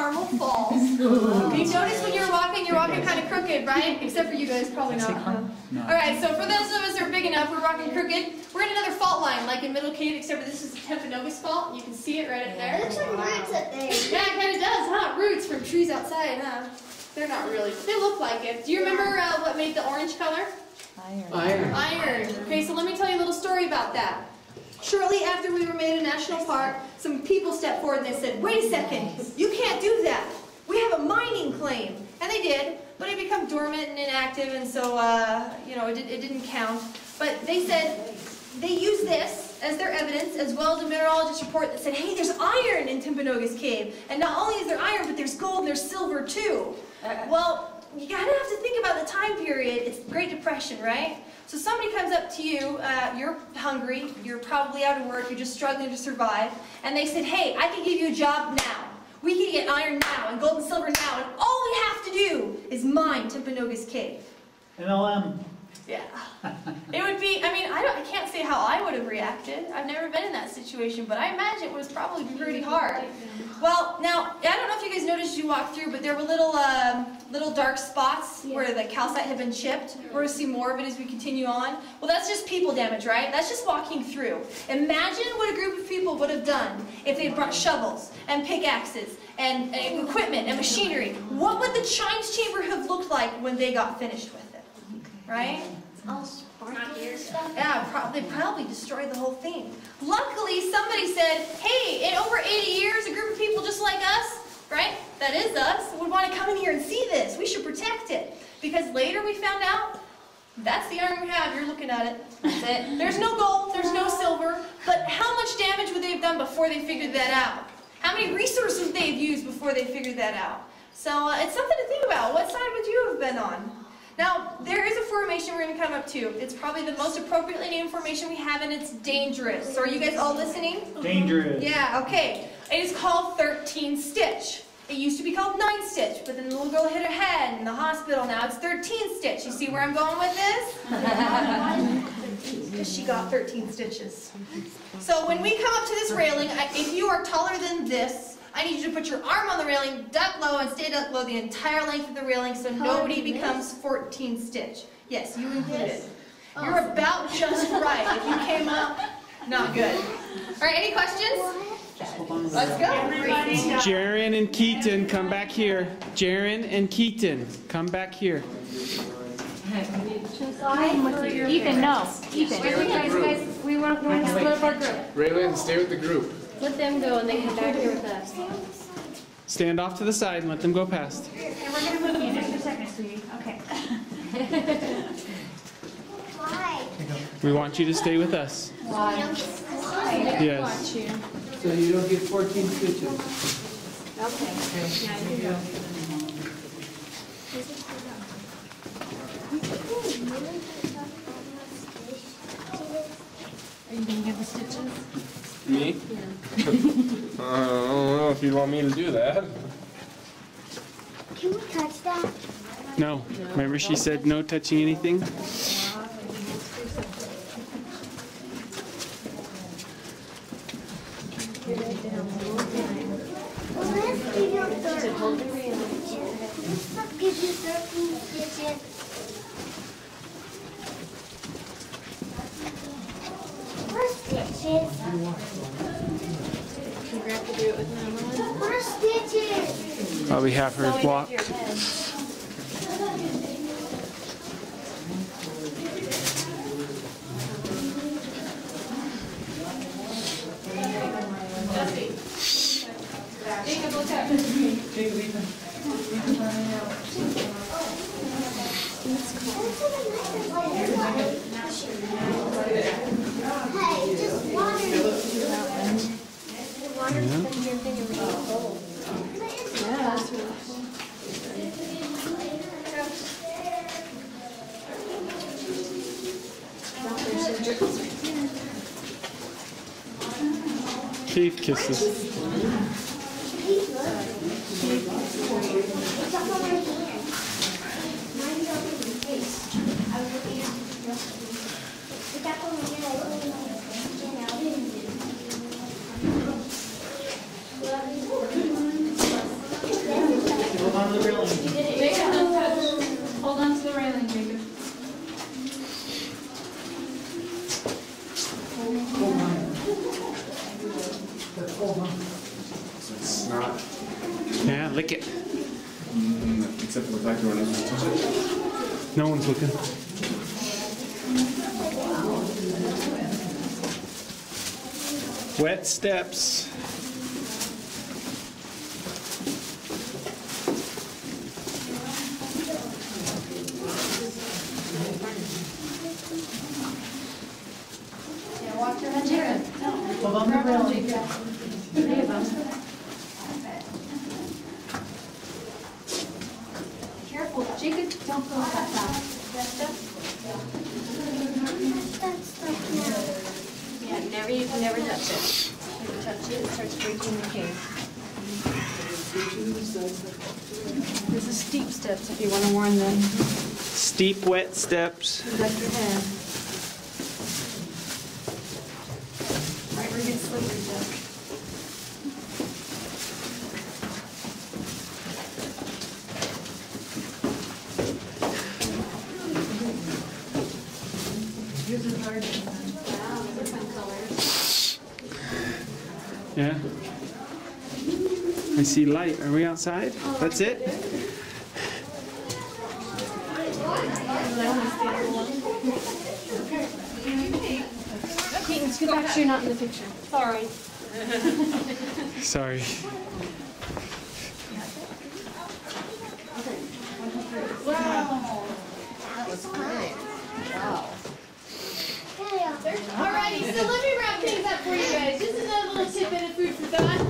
Carmel Falls. You notice when you're walking kind of crooked, right? Except for you guys, probably not. No. All right, so for those of us who are big enough, we're walking crooked. We're in another fault line, like in Middle Cave, except for this is the Timpanogos fault. You can see it right up there. It looks like roots up there. Yeah, it kind of does, huh? Roots from trees outside, huh? They're not really. They look like it. Do you remember what made the orange color? Iron. Iron. Okay, so let me tell you a little story about that. Shortly after we were made a national park, some people stepped forward and they said, wait a second, you can't do that. We have a mining claim. And they did, but it became dormant and inactive, and so, it didn't count. But they said they used this as their evidence, as well as a mineralogist report that said, hey, there's iron in Timpanogos Cave. And not only is there iron, but there's gold and there's silver too. Well, you kind of have to think about the time period. It's the Great Depression, right? So somebody comes up to you, you're hungry, you're probably out of work, you're just struggling to survive, and they said, hey, I can give you a job now. We can get iron now and gold and silver now, and all we have to do is mine Timpanogos Cave. MLM. Yeah. It would be, I can't say how I would have reacted. I've never been in that situation, but I imagine it was probably pretty hard. Well, now, I don't know if you guys noticed as you walked through, but there were little dark spots where the calcite had been chipped. We're going to see more of it as we continue on. Well, that's just people damage, right? That's just walking through. Imagine what a group of people would have done if they brought shovels and pickaxes and equipment and machinery. What would the chimes chamber have looked like when they got finished with it? Right? All sparky and stuff. Yeah, they probably destroyed the whole thing. Luckily, somebody said, hey, in over 80 years, a group of people just like us, right, that is us, would want to come in here and see this. We should protect it. Because later we found out, that's the iron we have. You're looking at it. That's it. There's no gold, there's no silver, but how much damage would they have done before they figured that out? How many resources would they have used before they figured that out? So it's something to think about. What side would you have been on? Now, there is a formation we're going to come up to. It's probably the most appropriately named formation we have, and it's dangerous. So are you guys all listening? Dangerous. Yeah, okay. It is called 13 stitch. It used to be called 9 stitch, but then the little girl hit her head in the hospital. Now it's 13 stitch. You see where I'm going with this? Because she got 13 stitches. So when we come up to this railing, if you are taller than this, I need you to put your arm on the railing, duck low, and stay duck low the entire length of the railing so nobody becomes 14 stitch. Yes, you included. You're about just right. If you came up, not good. All right, any questions? Let's go. Jaron and Keaton, come back here. Jaron and Keaton, come back here. Ethan, no. Ethan. Guys, we want to split up our group. Raylan, stay with the group. Let them go and they come back here with us. Stand off to the side and let them go past. And we're going to move you just a second, sweetie. Okay. Why? We want you to stay with us. Why? Yes. So you don't get 14 stitches. Okay. Yeah, you go. Are you going to give the stitches? Me? I don't know if you want me to do that. Can we touch that? No. Remember she said no touching anything? Well, let's give you 13 stitches. Let's give you 13 stitches. Stitches. Can you have to do it with Mama? More stitches. While we have her walk. Jacob, look up. Hey, just water. Yeah, that's really cool. Cave kisses. on the railing. Jacob, don't touch. Hold on to the railing, Jacob. It's not. Yeah, lick it. Except for the fact you're not supposed to touch it. No one's looking. Wet steps. Watch your head, Jacob. Hold on the railing. Careful, Jacob, don't go that fast. Yeah, never touch it. If you touch it, it starts breaking the cave. This is steep steps if you want to warn them. Steep, wet steps. Protect your head. Right where it gets slippery, Jack. Yours is hard. Wow, those are fun colors. Yeah. I see light. Are we outside? That's it? Keaton, scoot back so you're not in the picture. Sorry. Sorry. Alrighty, so let me wrap things up for you guys. Just another little tidbit of food for thought.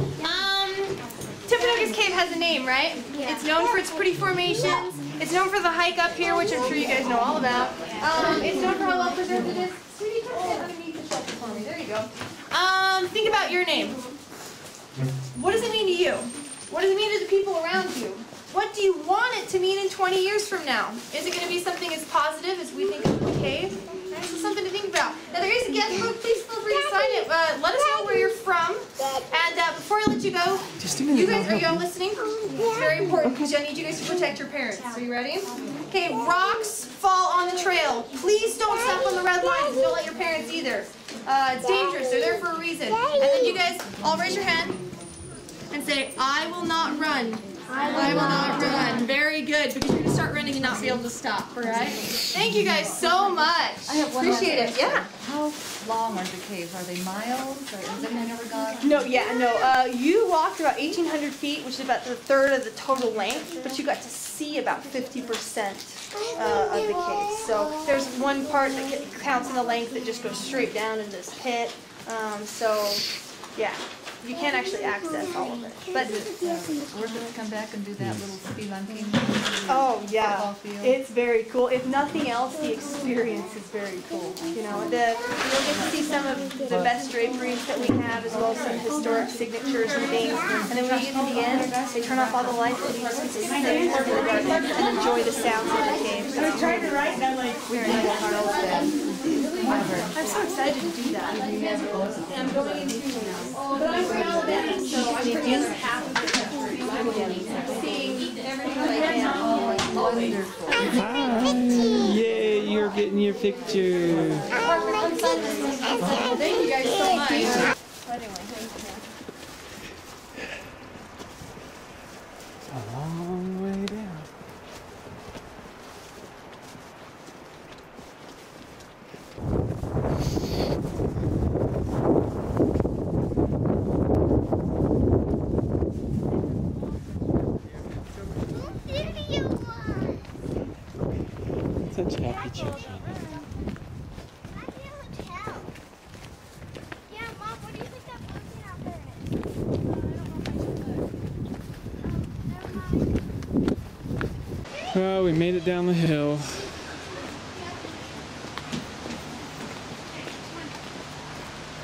Timpanogos Cave has a name, right? Yeah. It's known for its pretty formations. It's known for the hike up here, which I'm sure you guys know all about. It's known for how well preserved it is. Sweetie, come sit underneath the shelter for me. There you go. Think about your name. What does it mean to you? What does it mean to the people around you? What do you want it to mean in 20 years from now? Is it going to be something as positive as we think of the cave? This is something to think about. Now there is a guest book. Please feel free to sign it. Let us know where you're from. And before I let you go, you guys, are you all listening? It's very important because I need you guys to protect your parents. Are you ready? Okay, rocks fall on the trail. Please don't step on the red lines. Don't let your parents either. It's dangerous. They're there for a reason. And then you guys all raise your hand and say, I will not run. I will not run. Very good, because you're going to start running and not be able to stop, all right? Thank you guys so much. I have one Appreciate more it. question. Yeah. How long are the caves? Are they miles? Or has anyone ever gone? No, yeah, no. You walked about 1,800 feet, which is about the third of the total length, but you got to see about 50% of the cave. So there's one part that counts in the length that just goes straight down in this pit. So, yeah. You can't actually access all of it. But Worth it to come back and do that little spelunking? oh yeah, Football field? it's very cool. If nothing else, the experience is very cool. You know, you'll get to see some of the best draperies that we have, as well as some historic signatures and things. And then when you get to the end, they turn off all the lights and you just get to sit in the dark and enjoy the sounds of the cave. So it's very I'm so excited to do that. I'm going into but I'm reality, so I'm pretty much half of the country. I'm seeing everything I can. Hi. Yay, you're getting your picture. Thank you guys so much. It's a long way down. Such happy children. Yeah, Mom, what do you think that building out there is? Well, we made it down the hill.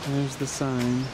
There's the sign.